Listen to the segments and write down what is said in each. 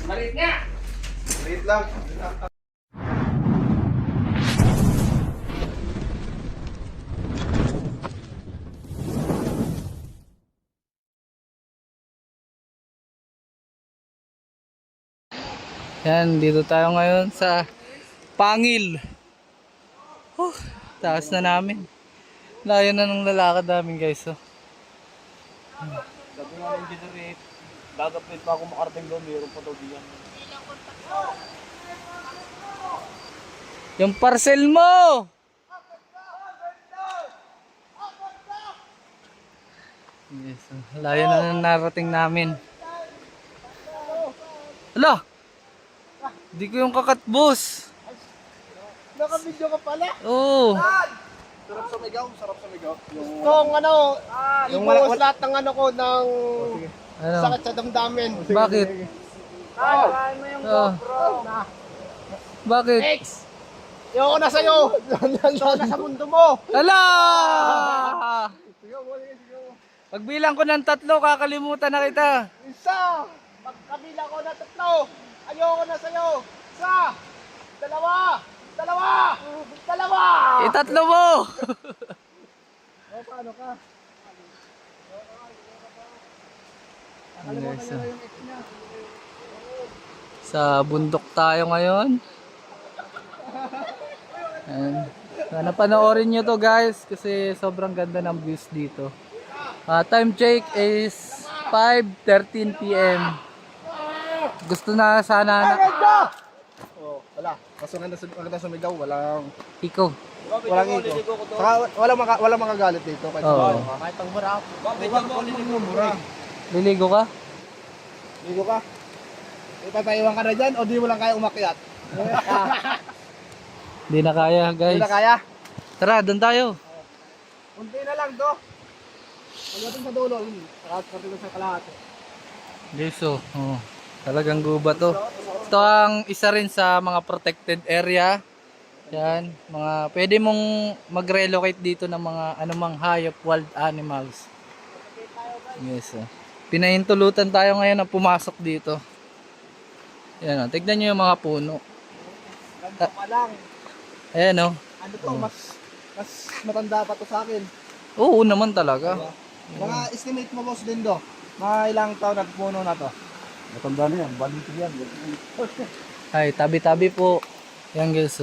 Maliit nga. Maliit lang. Yan, dito tayo ngayon sa Pangil. Taas na namin. Layo na ng lalakad namin guys. Sabi nga ng engineer, gagapit pa ako makarating doon, mayroon pa daw diyan. Yung parcel mo! Yes, layo na ng narating namin. Hala! Di ko yung kakatbos. Naka-video ka pala? Oo. Sarap sa migaw, sarap sa migaw. Kung ano, ibuhos lahat ng ano ko ng Ano? sakit sa damdamin. Bakit? Kakain mo yung GoPro. Bakit? X! Ayoko na sa'yo! Ayoko na sa mundo mo! Hala! Pagbilang ko ng 3, kakalimutan na kita. Isa! Pagkabila ko na 3, ayoko na sa'yo! Isa! Dalawa! Dalawa! Dalawa! Itatlo mo! O, paano ka? Guys, sa bundok tayo ngayon. Ayan. Sana panoorin nyo to guys kasi sobrang ganda ng views dito. Time check is 5:13 PM. Gusto na sana na Oh, wala. Kaso nga sumigaw, walang ikaw. iko. Saka walang makagalit dito kahit Oo. sumigaw ka. Kahit ang mura. Huwag mo liligo mura. Liligo ka? Ligo ka. Ipapaiwan ka na dyan o di mo lang kaya umakyat? Hindi na kaya guys. Hindi na kaya? Tara, doon tayo. Kunti na lang to. Pagdating sa dulo, pagdating sa kalahati. Guys, talagang gubat to. Ito ang isa rin sa mga protected area. Yan, pwede mong mag-relocate dito ng mga anumang hayop, wild animals. Yes, pinahintulutan tayo ngayon na pumasok dito. Yan, tignan nyo yung mga puno. Ganda pa lang. Ayan, Ano to, mas matanda pa to sa akin. Oo naman talaga. Mga estimate mo boss Lindo, mga ilang taon na puno na to? Matanda na yan, balito yan. Ay, tabi-tabi po. Yan guys,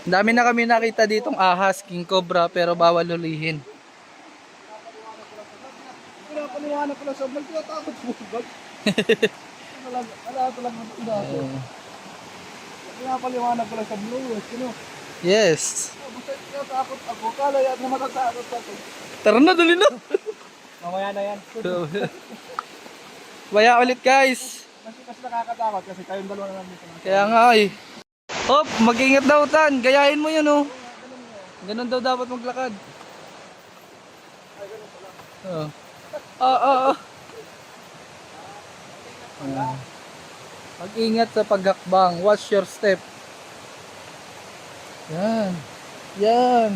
Ang dami na kami nakita ditong ahas, king cobra, pero bawal hulihin. Pinapaliwanag ko lang sa vlog, tinatakot mo vlog. Wala talagang matanda to. Pinapaliwanag ko lang sa vlog, Yes. basta tinatakot ako, kala yan na matatakot ako. Tara na, dali na. Mamaya na yan. Baya ulit guys. Mas nakakatakot kasi kayong dalawa na lang dito. Kaya nga Hop, mag-ingat daw Tan. Gayahin mo yun Ganun daw dapat maglakad. Mag-ingat sa paghakbang. Watch your step. Yan. Yan.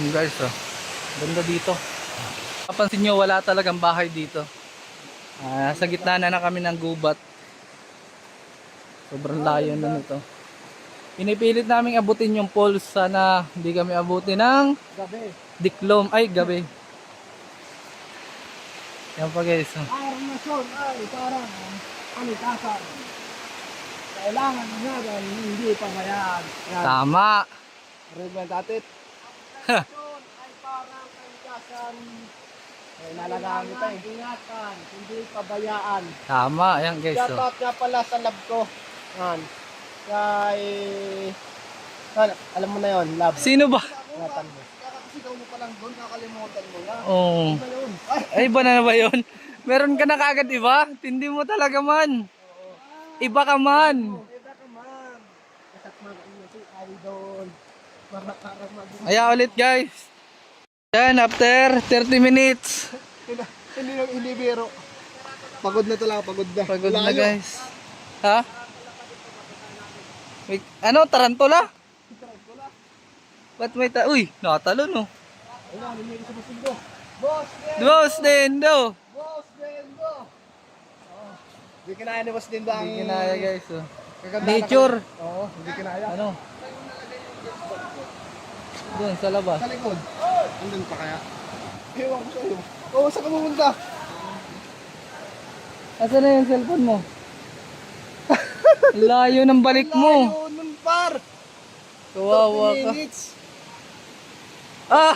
Guys, ganda dito. Kapansin nyo, wala talagang bahay dito. Sa gitna na kami ng gubat. Sobrang layo na nito. Pinipilit namin abutin yung poles. Sana hindi kami abutin ng Gabi. diklom. Ay, gabi. Yan pa guys. Armasyon ay parang kalikasan. Kailangan nga dahil hindi pabayaan. Tama. Red atit. Armasyon ay parang kalikasan. Nalagaan kita Ingatan, hindi pabayaan. Tama. Ayan guys. Shoutout nga pala sa lab ko. Yan. Kay... Alam mo na yon, lab. Sino ba? Ingatan mo. Kakasigaw mo pa lang doon, kakalimutan mo na. Oh. Ano yun? Ay, iba na ba yun? Meron ka na kagad iba? Tindi mo talaga man. Iba ka man. Eda ka man. Kasak mga si Idol. Kaya ulit guys. Yan, after 30 minutes. Hindi biro. Pagod na talaga, pagod na. Pagod na Layo. guys. Ha? Wait, ano? Tarantula? Ba't may uy, nakatalon oh. Ayun na, nililig sa Boss Dindo. Boss Dindo! Boss Dendo! Boss Dindo! Hindi kinaya ni Boss Dindo ang... Hindi kinaya guys oh. kagandahan ng Nature. Oo, hindi kinaya. Ano? Doon sa labas. Sa likod. Andun pa kaya? Ewan ko sa'yo. Oo, saan ka pumunta? Asan na yung cellphone mo? Layo ng balik mo. Layo nun, par! Kawawa 30 ka. minutes. Ah!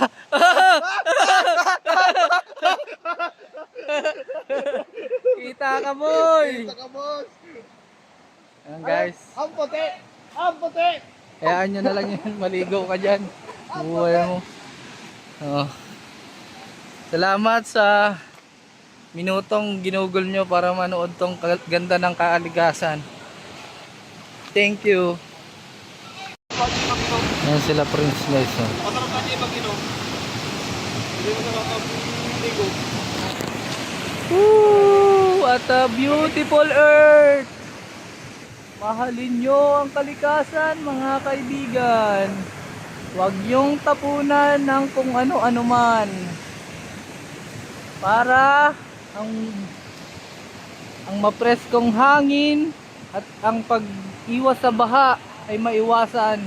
Kita ka boy! Kita ka, boss. Ayan guys. Ang puti! Ang puti! Hayaan nyo na lang yun. Maligo ka dyan. Buhay mo. Oh. Salamat sa minutong ginugol nyo para manood tong ganda ng kaaligasan. Thank you. Ayan sila Prince guys. Oh. Masarap na niya mag-inom. Hindi mo sarap ligo. Woo! What a beautiful earth! Mahalin nyo ang kalikasan mga kaibigan. Huwag nyong tapunan ng kung ano-ano man. Para ang mapreskong hangin at ang pag-iwas sa baha ay maiwasan.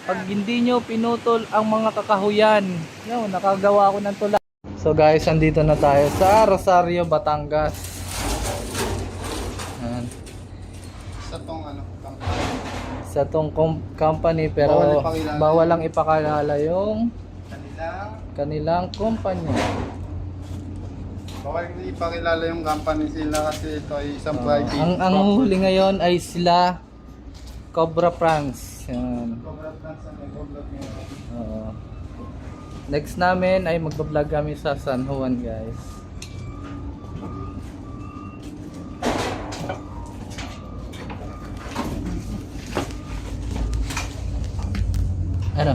Pag hindi nyo pinutol ang mga kakahuyan. Yo, nakagawa ko ng tula. So guys, andito na tayo sa Rosario, Batangas. Ayan. Sa tong ano, Sa tong company pero bawal lang ipakilala yung kanilang kumpanya. Bawal ipakilala yung company sila kasi ito ay isang private. Ang huli ngayon ay sila Cobra France. Yan. Cobra France ang nag-vlog ngayon. Oo. Next namin ay magbablog kami sa San Juan guys. Ano?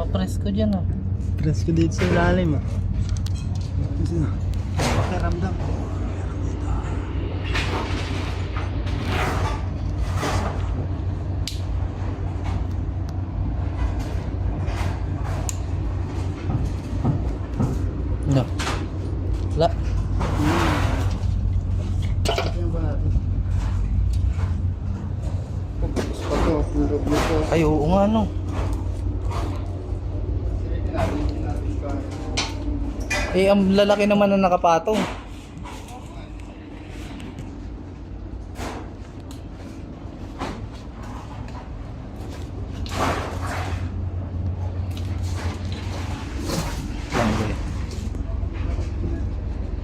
Presko dyan ah. Presko dito sa ilalim ah. Pakiramdam. No. Wala. Tingnan ba natin? Pagkakos pa to, pulog nito. Ay oo nga no. Hindi natin kaya. Eh ang lalaki naman na nakapatong.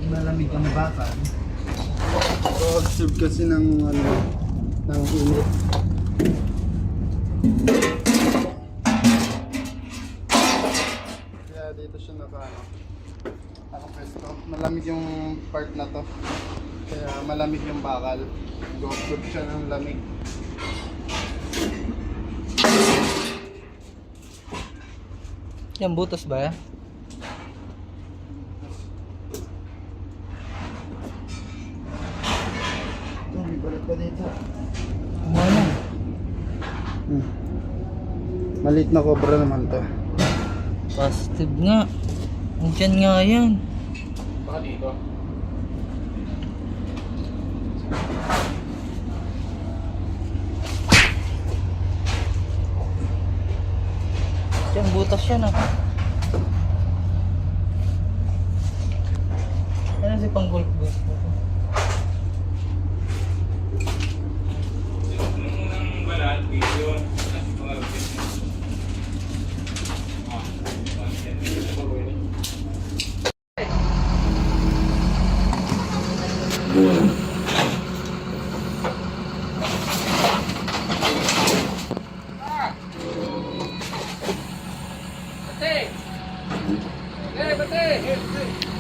Malamig ang baka. Absorb kasi ng ano, ng init. Kaya dito siya nakapwesto. Malamig yung part na to. Kaya malamig yung bakal. Nag-absorb siya ng lamig. Yan butas ba yan? Ito, may balat pa dito. Ano? Maliit na cobra naman to. Positive nga. Andiyan nga yan. Baka dito. Yan butas yan ah. Ano si pang golf ball?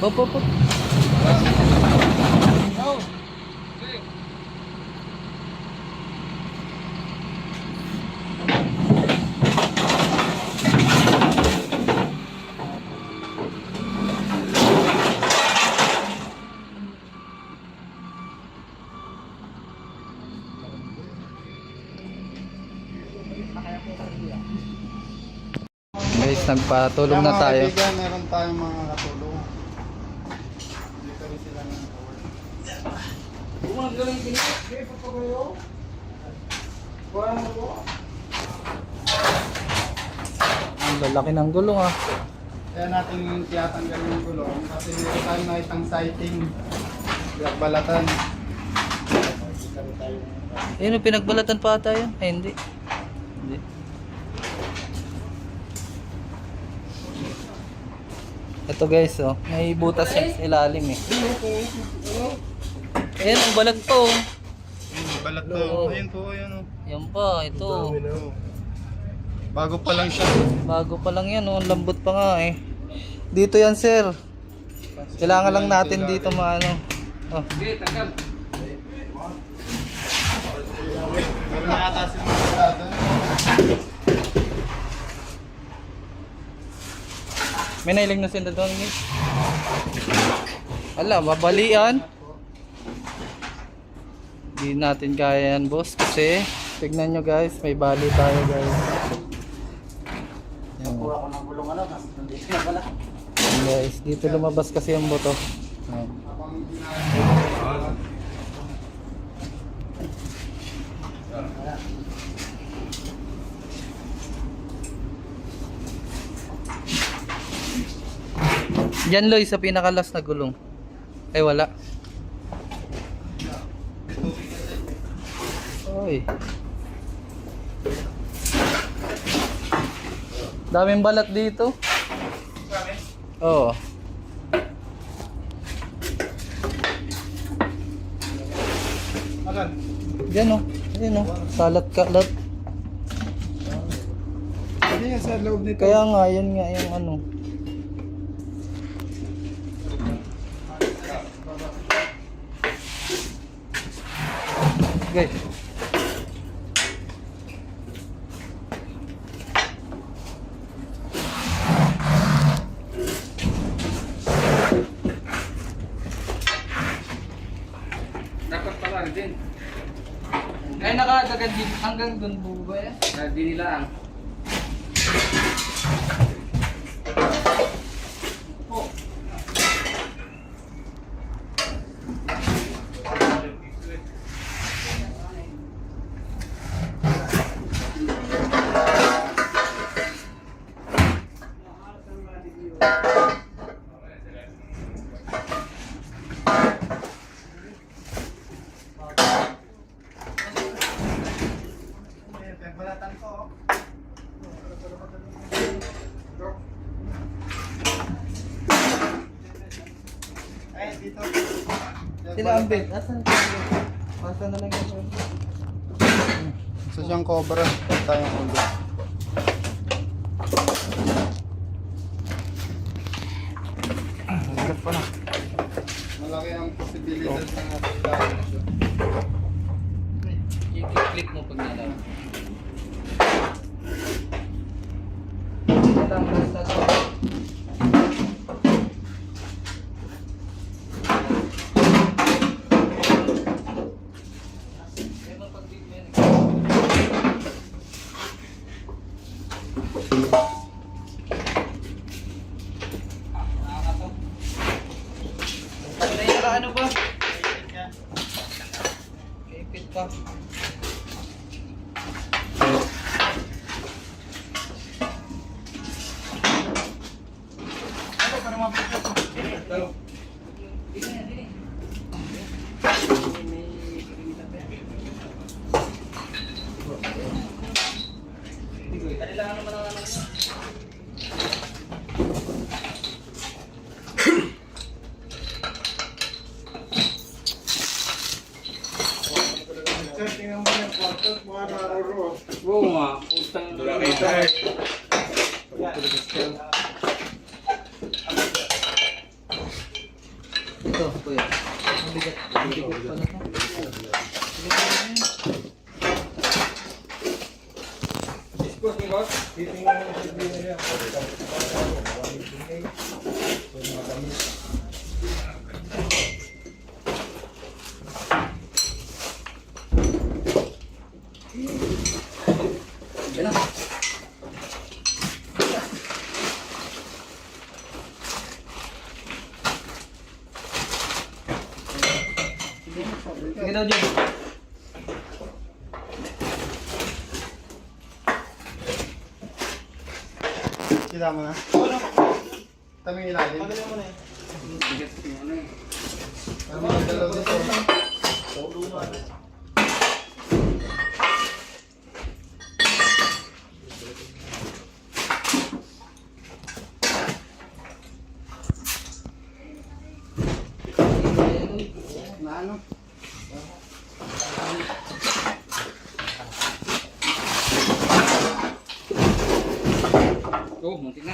Hop, hop, hop. guys, nagpatulong na Kaya mga tayo. kaibigan, meron tayong mga katulong. Dito rin sila ng work. Ang lalaki ng gulong ah. Kaya natin tiyatanggal yung gulong kasi meron tayong nakitang sighting. Balatan. Ayun, pinagbalatan pa ata yun. Ay, hindi. Hindi. Ito guys, oh. May butas yan sa ilalim eh. Ayan, ang balag pa oh. Balat Oo. Ayun po, ayun o. Yan pa, ito. Bago pa lang siya. Bago pa lang yan, oh. Ang lambot pa nga eh. Dito yan, sir. Kailangan lang natin dito maano. Oh. Meron na yata silang masyado. May nailing na sila doon guys. Ala, mabalian. Hindi natin kaya yan boss kasi tignan nyo guys, may bali tayo guys. Yan. Kuha ko ng gulong kasi nandito na pala. Yan, guys, dito lumabas kasi yung buto. Yan. Habang ginagawa. Diyan Loy sa pinakalas na gulong. Ay wala. Oy. Daming balat dito. Oo. Agan. Diyan oh. Diyan oh. Kalat-kalat. Hindi yan sa loob nito. Kaya nga, yan nga yung ano. Guys. Dapat pala din. Ay nakadagan din hanggang doon po ba yan? Hindi nila ang. Balatan ko. Ay, dito. Sila ang bed. Asan ang bed? Pasa na lang yung bed. Isa siyang cobra. Tayong ulo. Hanggat pa na. Malaki ang posibilidad na natin dahil siya. I-click mo pag nalaw. Natanggal na to. Ano ba? Kaipit pa. Tingnan mo yung kwarto, mga naruro. Oo nga. Utang Ito, kuya. Ang bigat. Ang bigat pala to. Discuss ni boss. Titingnan mo yung sabihin niya. Yan na. Sige daw dyan. Kita mo na. Taming ilalim. Magaling mo na eh. Ano yung dalaw dito? Na ano? Oh, muntik na.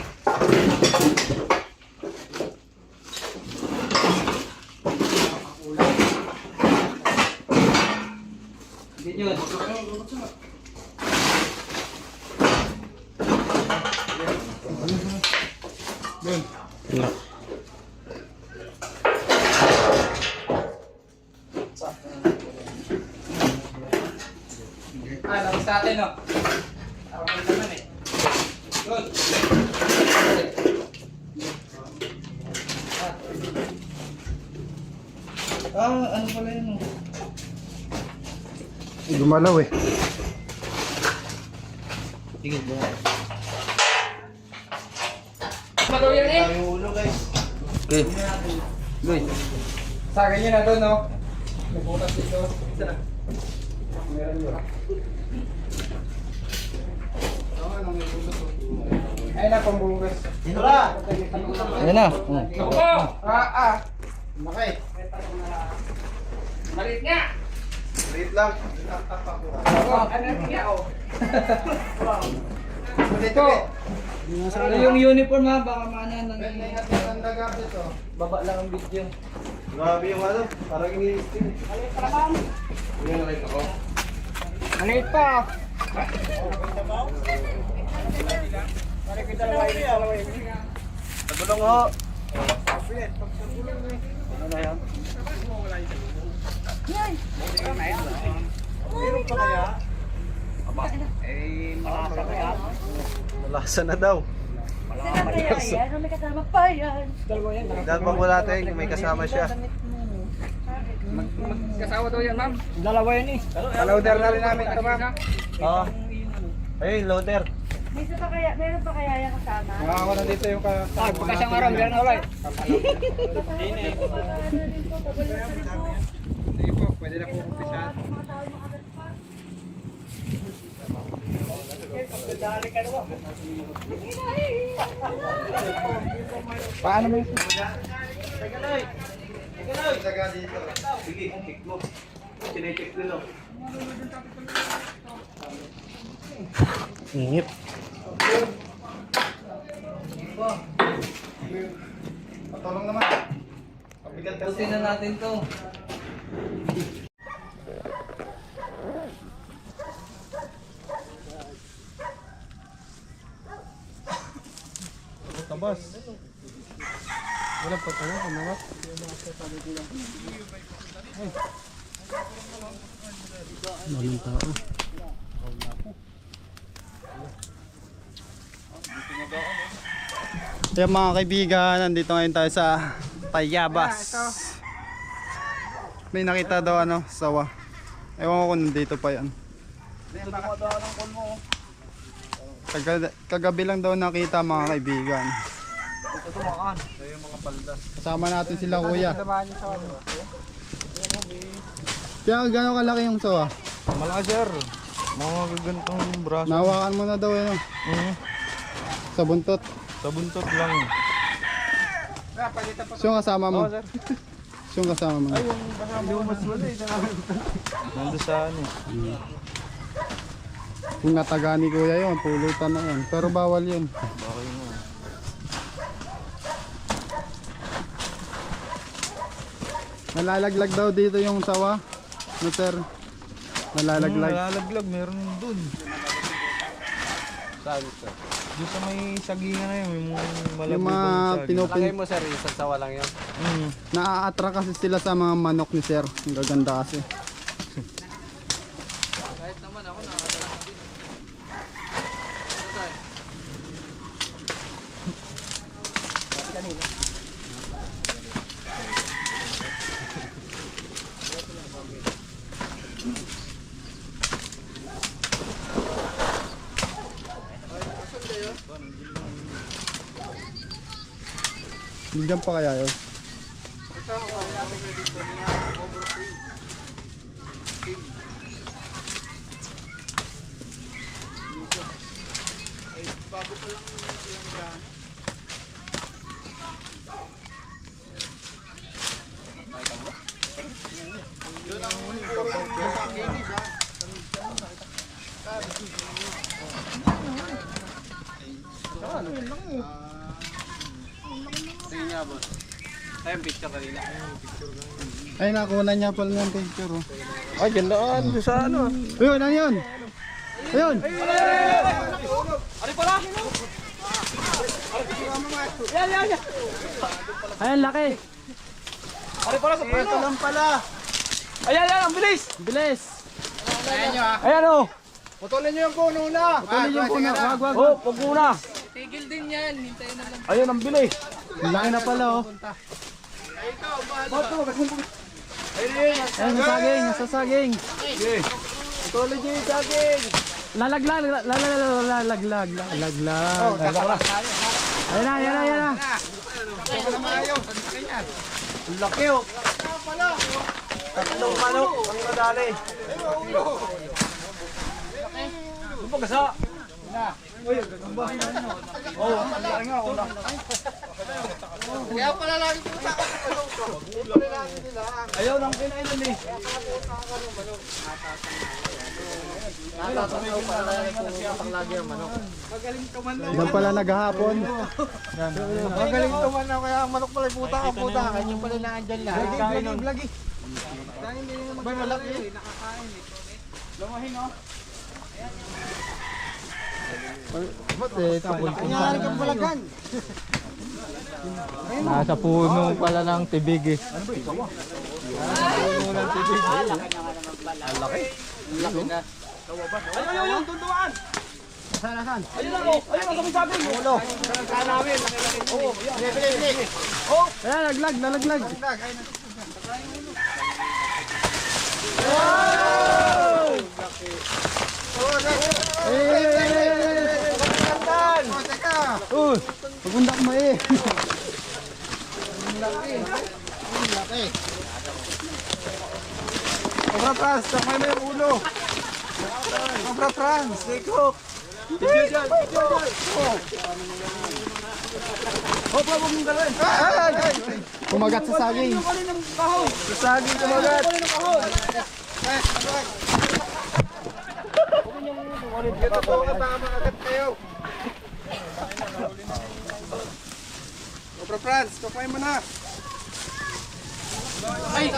Hindi yun. Yun. Labas natin, no? Ako naman eh. Good. Ano pala yun? Gumalaw eh. Sige, buha. Magaw yan eh! Yung ulo guys. Okay. Good. Sa akin yun na doon, no? Nagbutas dito. Isa na. Meron yun. Oo, ano may butas. Ayun na, pambugas. Dito na! Ayan na. Ako po! Laki. Malit nga! Wait lang. Tapak ko. Ano nga oh? Dito. Ano yung uniform ha? Baka maanan ng... May natin ang dagat dito. Baba lang ang video. Grabe yung ano, parang ini-steam. Maliit pa! Nagulong ho. Meron pa kaya? Malasa kaya? Malasa na daw. Saan kaya yan? Ano may kasama pa yan? Dahil pa po natin kung may kasama siya. Kasawa daw yan ma'am. Loader na rin namin ito, ma'am. Oo. Ayun, loader. May isa pa kaya, meron pa kaya yan kasama? Ako na dito yung kasama. Bukas ang araw, meron na ulit. Sige po, pwede na po kumpisahan. Paano mo yung daga dito? Sige, check mo. Sinecheck ko lang. Ingip. Patulong naman. Pabigat kasi. Butin na natin to. Tabas. Wala pa tayo, kumakas. Maling tao. Kaya mga kaibigan, nandito ngayon tayo sa Tayabas. May nakita daw ano, sawa. Ewan ko kung nandito pa yan. Kagabi lang daw nakita mga kaibigan. Kasama natin sila kuya. Kaya gano'ng kalaki yung sawa? Malaki sir. Mga gagantong braso. Nahawakan mo na daw yun. Sa buntot. Sa buntot lang. Siyong kasama mo. Siyong kasama mo. Yung mas wala eh. Nandun sa ano. Kung nataga ni kuya yun, pulutan na yun. Pero bawal yun. Bakit mo? Nalalaglag daw dito yung sawa. No sir? Nalalaglag. Nalalaglag, meron dun. Saan sir? Doon sa may sagingan na yun, yung malabog Yung mga pinupin... mo sir, isang sawa lang yun? Naa-attract kasi sila sa mga manok ni sir. Ang gaganda kasi. Kahit naman ako nakakadala din. Diyan pa kaya yun? Ay, nakuha niya pala ng picture. Oh. Ay, gandaan. Sa ano? Ayun, ano yun? Ayun! Ayan, laki. Ari pala sa puno. Ito lang pala. Ayan, ayan, ang bilis. Bilis. Ayan nyo ah. Ayan o. Putulin nyo yung puno na. Putulin yung puno. Wag, wag. Oh, pag muna. Tigil din yan. Hintayin na lang. Ayun, ang bilis. Laki na pala oh. Ayan, nasaging, nasasaging. Tuloy nyo yung saging. Lalaglag, lalaglag. Ayan na, ayan na, ayan na. Ang laki o. Tatlong manok ang nadali. Ano ba gasa? Kaya pala lagi ko sa akin. Ayaw nang kinainan eh. Diyan pala naghahapon. Magaling tuman na kaya ang manok pala puta ka puta. Kanya pala na andyan lang. Lagi. Ba malaki? Lumahin o. Ba't eh, Nangyari kang balagan. Nasa puno pala ng tibig eh. Ayun, tunduan. Saan? Ayun ako. Ayun ang sabi-sabi. Ulo. Saan namin? Oo. Bili. Oh. Ayan, nalaglag. Pagundak mo eh. Cobra Franz, takay mo yung ulo. Cobra Franz, Nico. Video dyan. Oh. Hop, huwag mong galawin. Kumagat sa saging. Sa saging kumagat. Ito po, katama agad kayo. Cobra Franz, takay mo na. Ay!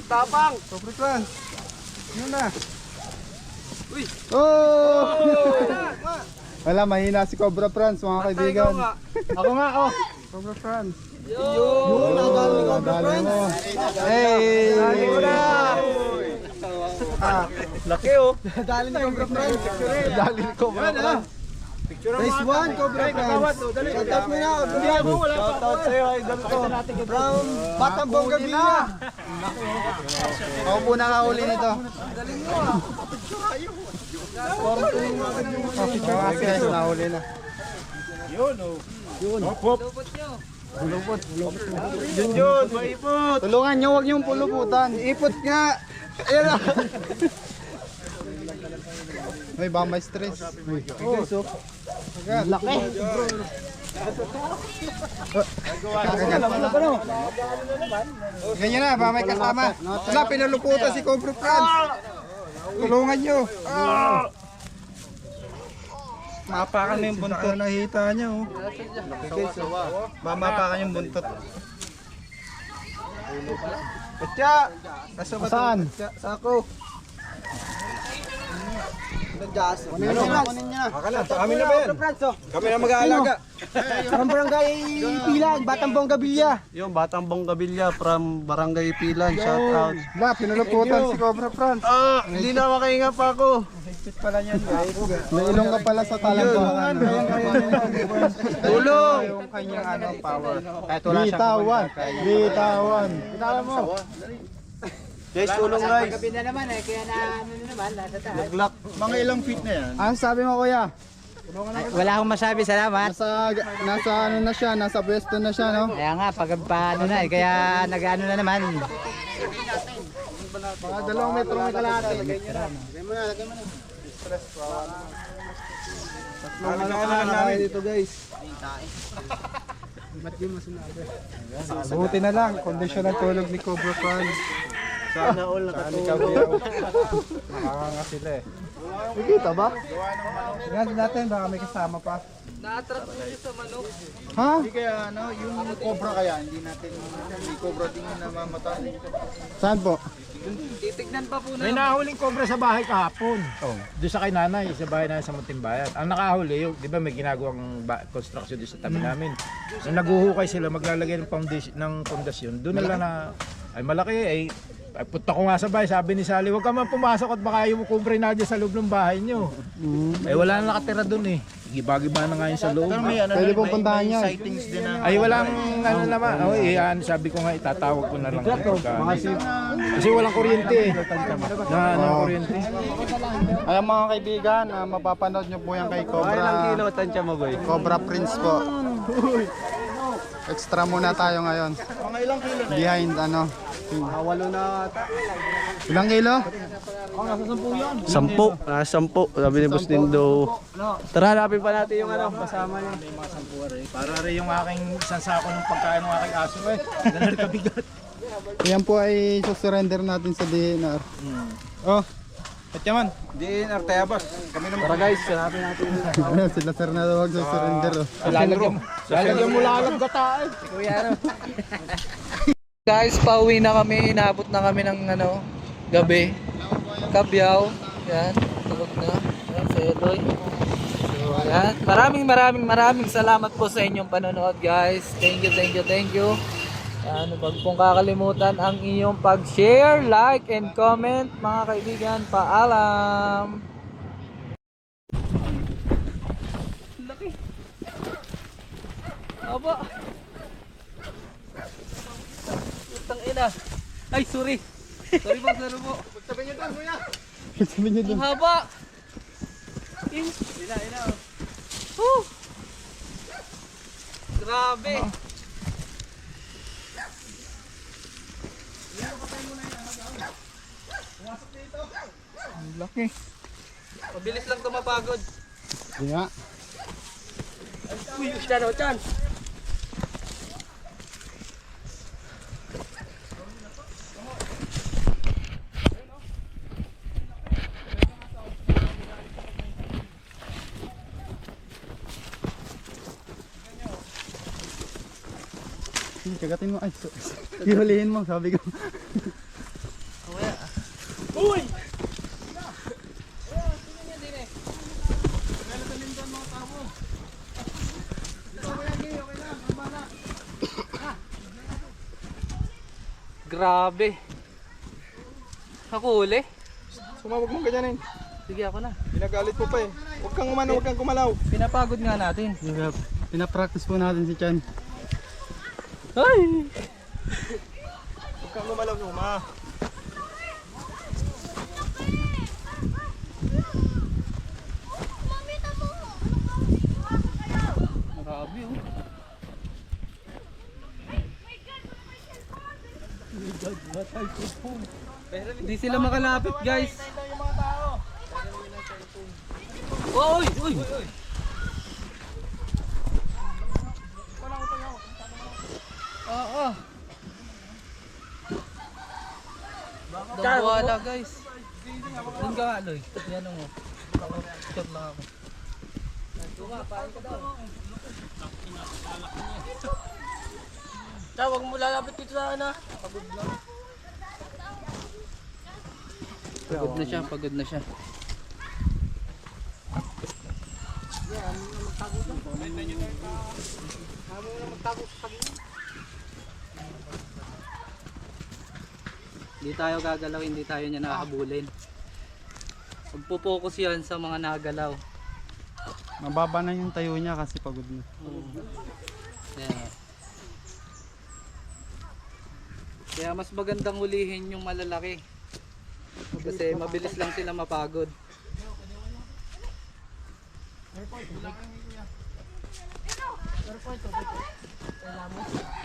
Tapang! Cobra Franz! Yun na! Oh! Wala, mahina si Cobra Franz, mga kaibigan. Ako nga, oh. Cobra Franz. Yun! Nadali ni Cobra Dali Franz! mo. Hey! Dali mo na! Laki oh! Dali ni Cobra Franz! Dali ni Cobra Franz. Nice one, Cobra Franz! Shoutout mo na! Shoutout sa'yo, idol ko! From Batang Bongabilla! Ako po nakahuli nito. Kasi guys, nahuli na. Yun, maipot! Tulungan nyo, huwag niyong puluputan. Ipot nga! Ayan na! Ay, baka may stress. Laki. Ganyan na, baka may kasama. Wala, pinuluputan si Cobra Franz. Tulungan nyo. Mapakan na yung buntot. Nakita niya oh. Mamapakan yung buntot. Batya! Nasa ba? Saan? Sa ako. Kunin niya. Kami na ba yan? Kami na mag-aalaga. From Barangay Pilan, Batang Bongabilla. Yung Batang Bongabilla from Barangay Pilan, shout out. Wala, pinuluputan si Cobra Franz. Hindi na makahinga pa ako. May ilong ka pala sa talambahan. Tulong! Yung kanyang ano, power. Kahit wala siyang Bitawan. Bitawan. Bitawan mo. Guys, tulong guys. Gabi na naman eh, kaya na ano na naman, nasa taas. Naglak. Mga ilang feet na yan? Ano sabi mo kuya? Wala akong masabi, salamat. Nasa ano na siya, nasa pwesto na siya, no? Kaya nga, pag paano na eh, kaya nag-ano na naman. Mga 2 metro may kalahati. Namin dito guys. Buti na lang, kondisyon ng tulog ni Cobra Fan. Sana all nakatulog. Nakakanga sila eh. Nakikita ba? Tingnan natin, baka may kasama pa. Na-attract mo siya sa manok. Ha? Hindi kaya ano, yung cobra kaya, hindi natin, hindi cobra tingin na mamatay. Saan po? Titignan pa po May na. nahuling kobra sa bahay kahapon. Doon sa kay nanay, sa bahay namin sa Muntinbayan. Ang nakahuli, yung, di ba may ginagawang construction doon sa tabi namin. Nung naguhukay sila, maglalagay ng foundation, ng pundasyon. Doon nila na, ay malaki ay punta ko nga sa bahay, sabi ni Sally, huwag ka man pumasok at baka yung kubre na dyan sa loob ng bahay nyo. Eh wala na nakatira doon eh. Giba-giba na nga yun sa loob. Pero may ano, Pwede may- pong puntahan may yan. sightings din na. Ay walang ano naman. Oh, sabi ko nga itatawag ko na lang. Kasi walang kuryente eh. Na kuryente. Ay mga kaibigan, mapapanood nyo po yan kay Cobra. tansya mo boy? Cobra Prince po. Extra muna tayo ngayon. Mga ilang kilo na? Behind ano. Walo na ata. Ilang kilo? 10. 10. Sabi ni Boss Nindo. Tara, hanapin pa natin yung ano, kasama niya. Para rin yung aking isang sako ng pagkain ng aking aso eh. Ganun kabigat. Yan po ay susurrender natin sa DNR. Oh, at yaman. DNR Tayabas. Kami naman. Tara guys, hanapin natin. Ayan, sila sir na huwag susurrender. Oh. Lalagyan mo lalag gataan. Guys, pauwi na kami. Inabot na kami ng ano, gabi. Kabyaw. Yan, tulog na. Yan, si Eloy. So, yan. Maraming salamat po sa inyong panonood, guys. Thank you. Yan, huwag pong kakalimutan ang inyong pag-share, like, and comment, mga kaibigan. Paalam! Laki! Aba! Utang ina! Ay, sorry! Sorry po. Sabi niyo dun. Ang haba! Ina. Woo! Grabe! Ang laki. Mabilis lang tumapagod. Hindi nga. Uy, isda na dyan! Kagatin mo. Ay, hihulihin mo, sabi ko. Uy! Grabe. Ako uli. Sumabog mo ganyan eh. Sige ako na. Pinagalit mo pa eh. Huwag kang umano, huwag kang kumalaw. Pinapagod nga natin. Pinapractice po natin si Chan. Ay! Huwag kang gumalaw numa. Grabe oh. Hindi sila makalapit, guys. Uy! Oo. Wala, guys. Doon ka nga, Loy. Yan mo. Shot lang ako. Tawag mo lalapit dito sa ana. Pagod na siya. Hindi tayo gagalaw, hindi tayo niya nakahabulin. Magpo-focus yan sa mga nagalaw. Mababa na yung tayo niya kasi pagod na. Ayan. Kaya mas magandang hulihin yung malalaki. Kasi mabilis lang sila mapagod.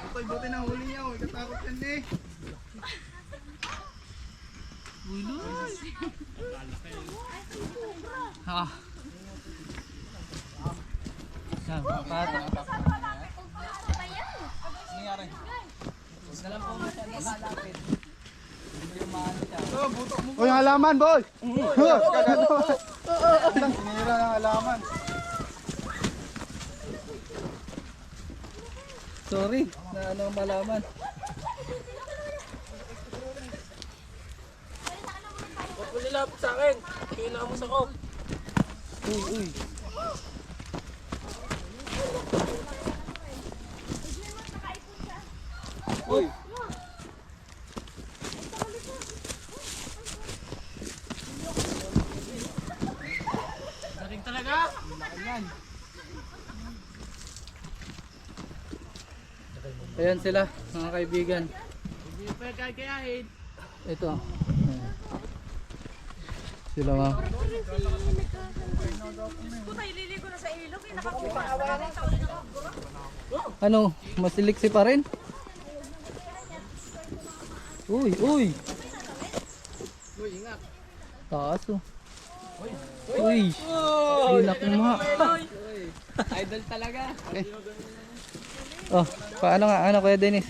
Ito, buti na huli niya. May katakot yan eh. Ah. Yan, pato. O, yung halaman, boy! Kagano. Sinira ng halaman. Sorry, na ano malaman. Huwag mo nilapit sa akin. Kinamos ako. Uy. Dating talaga. Ayan sila, mga kaibigan. Hindi pa kakayahin. Ito. Sila mga. Puta, ililigo na sa ilog. Nakakuha. Ano, masiliksi pa rin? Uy. Uy, ingat. Taas oh. Uy. Inak mo. Idol talaga. Oh, paano nga? Ano Kuya Dennis?